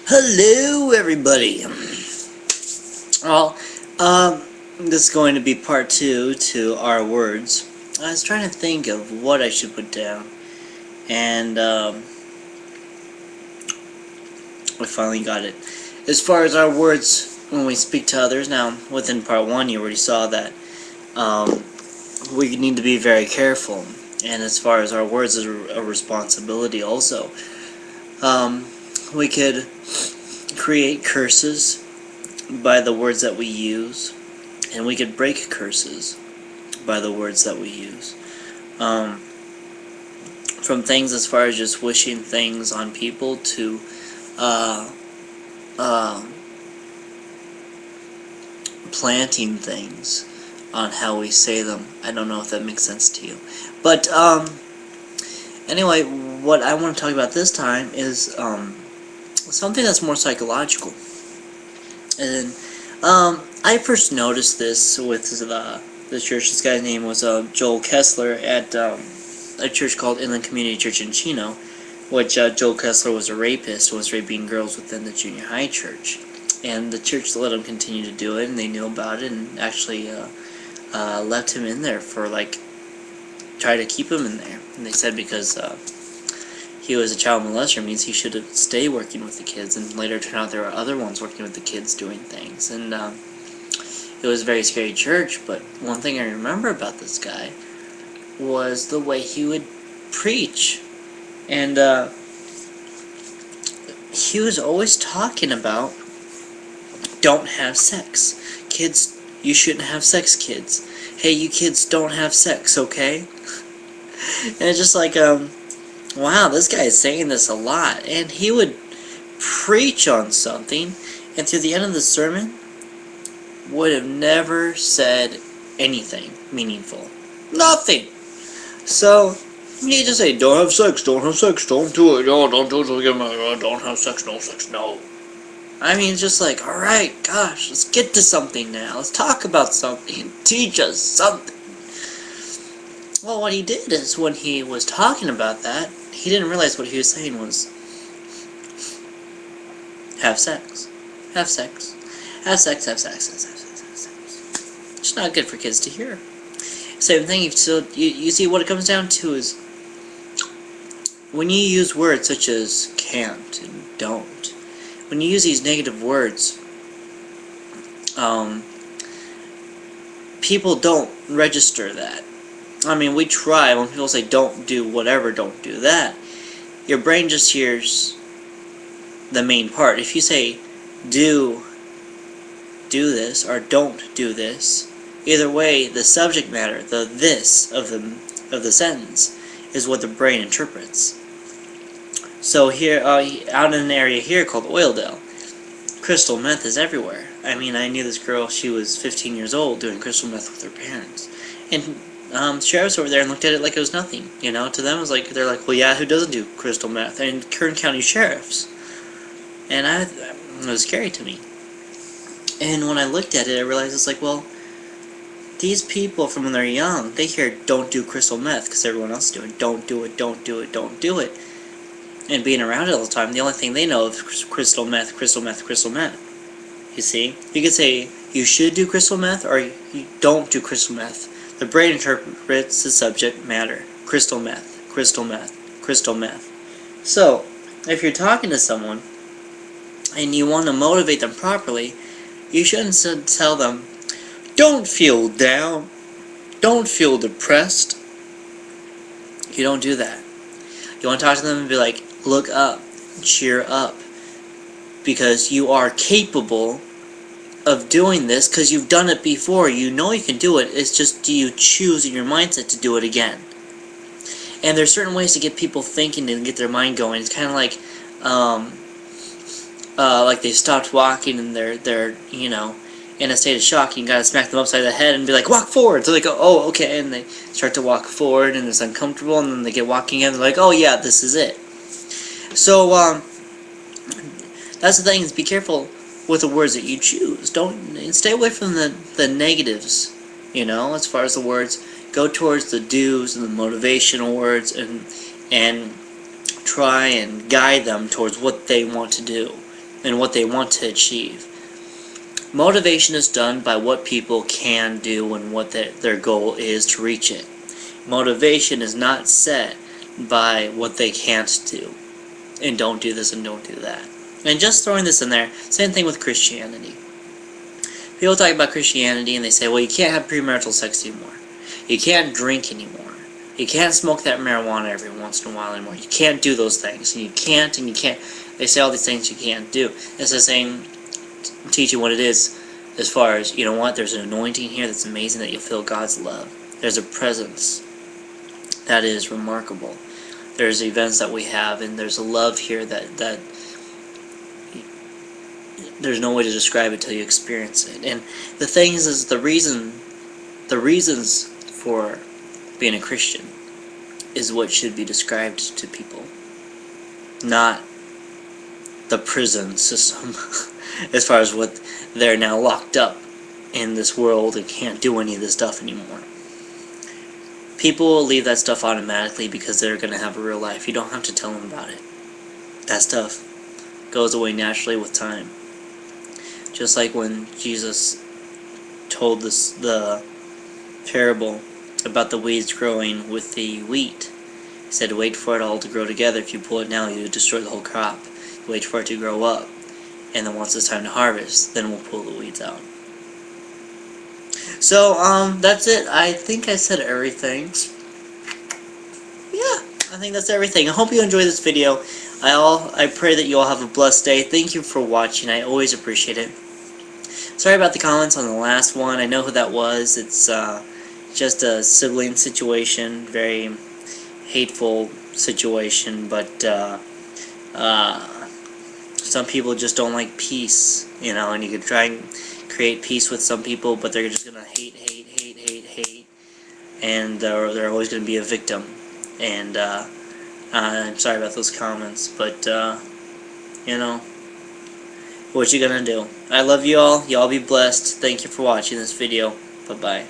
Hello, everybody. Well, this is going to be part 2 to our words. I was trying to think of what I should put down, and I finally got it. As far as our words when we speak to others, now within part 1 you already saw that we need to be very careful, and as far as our words is a responsibility also. We could create curses by the words that we use, and we could break curses by the words that we use. From things as far as just wishing things on people to planting things on how we say them. I don't know if that makes sense to you. But anyway, what I want to talk about this time is something that's more psychological. And I first noticed this with the church. This guy's name was Joel Kessler at a church called Inland Community Church in Chino, which Joel Kessler was a rapist, was raping girls within the junior high church. And the church let him continue to do it, and they knew about it, and actually left him in there for, try to keep him in there. And they said because he was a child molester means he should have stayed working with the kids, and later turned out there were other ones working with the kids doing things. And it was a very scary church, but one thing I remember about this guy was the way he would preach. And he was always talking about don't have sex. Kids, you shouldn't have sex, kids. Hey, you kids, don't have sex, okay? And it's just like, wow, this guy is saying this a lot. And he would preach on something, and through the end of the sermon, would have never said anything meaningful. Nothing! So, you just say, don't have sex, don't have sex, don't do it, oh, don't do it, don't have sex, no. I mean, it's just like, alright, gosh, let's get to something now. Let's talk about something. Teach us something. Well, what he did is, when he was talking about that, he didn't realize what he was saying was, have sex. Have sex. Have sex, have sex, have sex, have sex. It's not good for kids to hear. Same thing, you see what it comes down to is, when you use words such as can't and don't, when you use these negative words, people don't register that. I mean, we try. When people say don't do whatever, don't do that, your brain just hears the main part. If you say do this or don't do this, either way, the subject matter, the this of the sentence, is what the brain interprets. So here, out in an area here called Oildale, crystal meth is everywhere. I mean, I knew this girl, she was 15 years old, doing crystal meth with her parents. And sheriffs over there and looked at it like it was nothing. You know, to them it was like, they're like, well, yeah, who doesn't do crystal meth? And Kern County sheriffs. And it was scary to me. And when I looked at it, I realized it's like, well, these people from when they're young, they hear don't do crystal meth because everyone else is doing it. Don't do it, don't do it, don't do it. And being around it all the time, the only thing they know is crystal meth, crystal meth, crystal meth. You see? You could say you should do crystal meth or you don't do crystal meth. The brain interprets the subject matter. Crystal meth, crystal meth, crystal meth. So, if you're talking to someone and you want to motivate them properly, you shouldn't tell them, don't feel down, don't feel depressed. You don't do that. You want to talk to them and be like, look up, cheer up, because you are capable of doing this because you've done it before. You know you can do it. It's just, do you choose in your mindset to do it again? And there's certain ways to get people thinking and get their mind going. It's kind of like they stopped walking and they're you know, in a state of shock. You gotta smack them upside the head and be like, walk forward. So they go, oh, okay, and they start to walk forward and it's uncomfortable, and then they get walking in and they're like, oh yeah, this is it. So that's the thing, is be careful with the words that you choose. Don't stay away from the negatives, you know, as far as the words. Go towards the do's and the motivational words, and try and guide them towards what they want to do. and what they want to achieve. Motivation is done by what people can do and what their goal is to reach it. Motivation is not set by what they can't do. And don't do this and don't do that. And just throwing this in there, same thing with Christianity. People talk about Christianity and they say, well, you can't have premarital sex anymore. You can't drink anymore. You can't smoke that marijuana every once in a while anymore. You can't do those things. And you can't. They say all these things you can't do. It's the same teaching what it is as far as, you know what, there's an anointing here that's amazing that you'll feel God's love. There's a presence that is remarkable. There's events that we have, and there's a love here that there's no way to describe it till you experience it. And the thing is the reasons for being a Christian is what should be described to people, not the prison system as far as what they're now locked up in this world and can't do any of this stuff anymore. People will leave that stuff automatically because they're going to have a real life. You don't have to tell them about it. That stuff goes away naturally with time. Just like when Jesus told the parable about the weeds growing with the wheat. He said, wait for it all to grow together. If you pull it now, you destroy the whole crop. Wait for it to grow up. And then once it's time to harvest, then we'll pull the weeds out. So, that's it. I think I said everything. Yeah, I think that's everything. I hope you enjoyed this video. I pray that you all have a blessed day. Thank you for watching. I always appreciate it. Sorry about the comments on the last one. I know who that was. It's just a sibling situation. Very hateful situation. But some people just don't like peace. You know, and you can try and create peace with some people, but they're just going to hate. And they're always going to be a victim. And I'm sorry about those comments, but, you know, what you gonna do? I love you all. Y'all be blessed. Thank you for watching this video. Bye-bye.